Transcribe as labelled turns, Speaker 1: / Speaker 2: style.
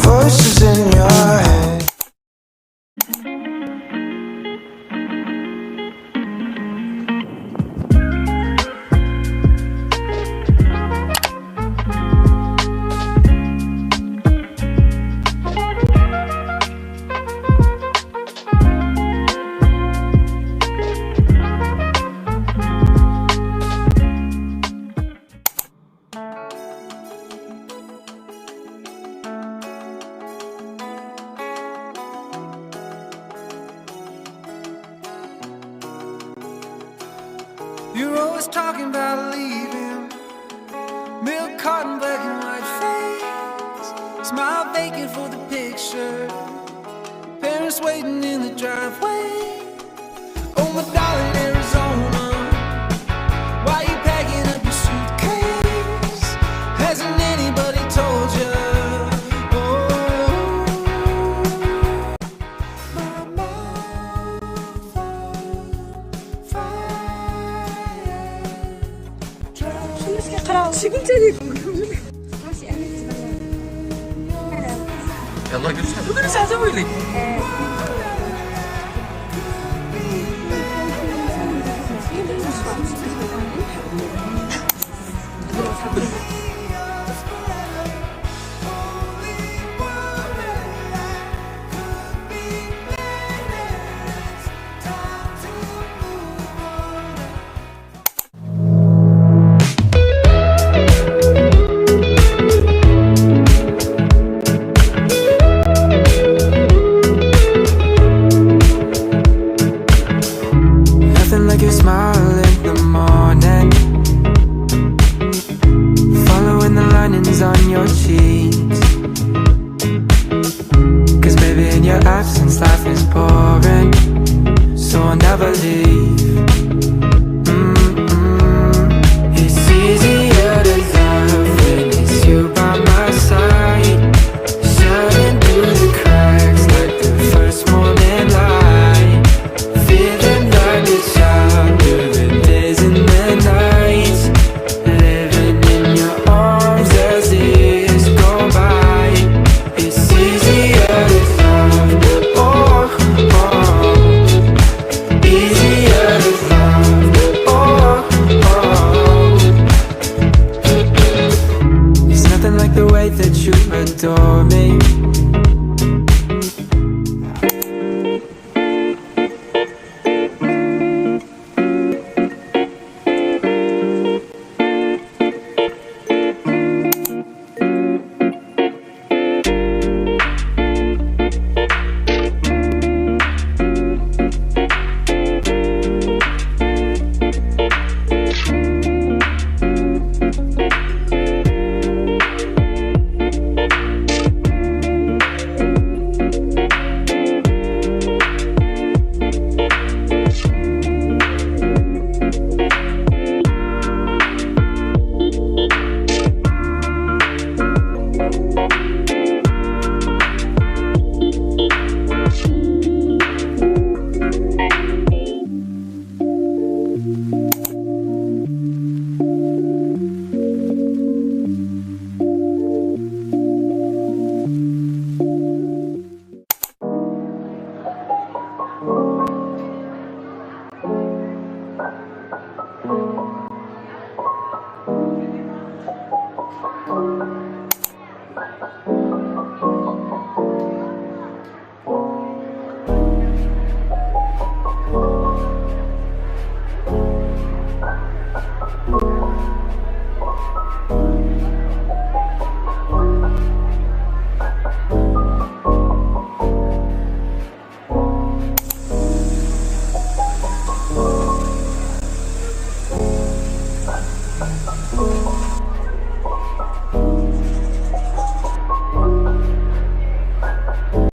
Speaker 1: voices in your head.
Speaker 2: You're always talking about leaving, milk carton, black and white face, smile vacant for the picture, parents waiting in the driveway. Oh my darling Arizona, why you packing up your suitcase? Hasn't anybody told you?
Speaker 3: يلا قلت اسوي لي
Speaker 1: Nothing like your smile in the morning, following the linings on your cheeks. 'Cause baby in your absence life is boring.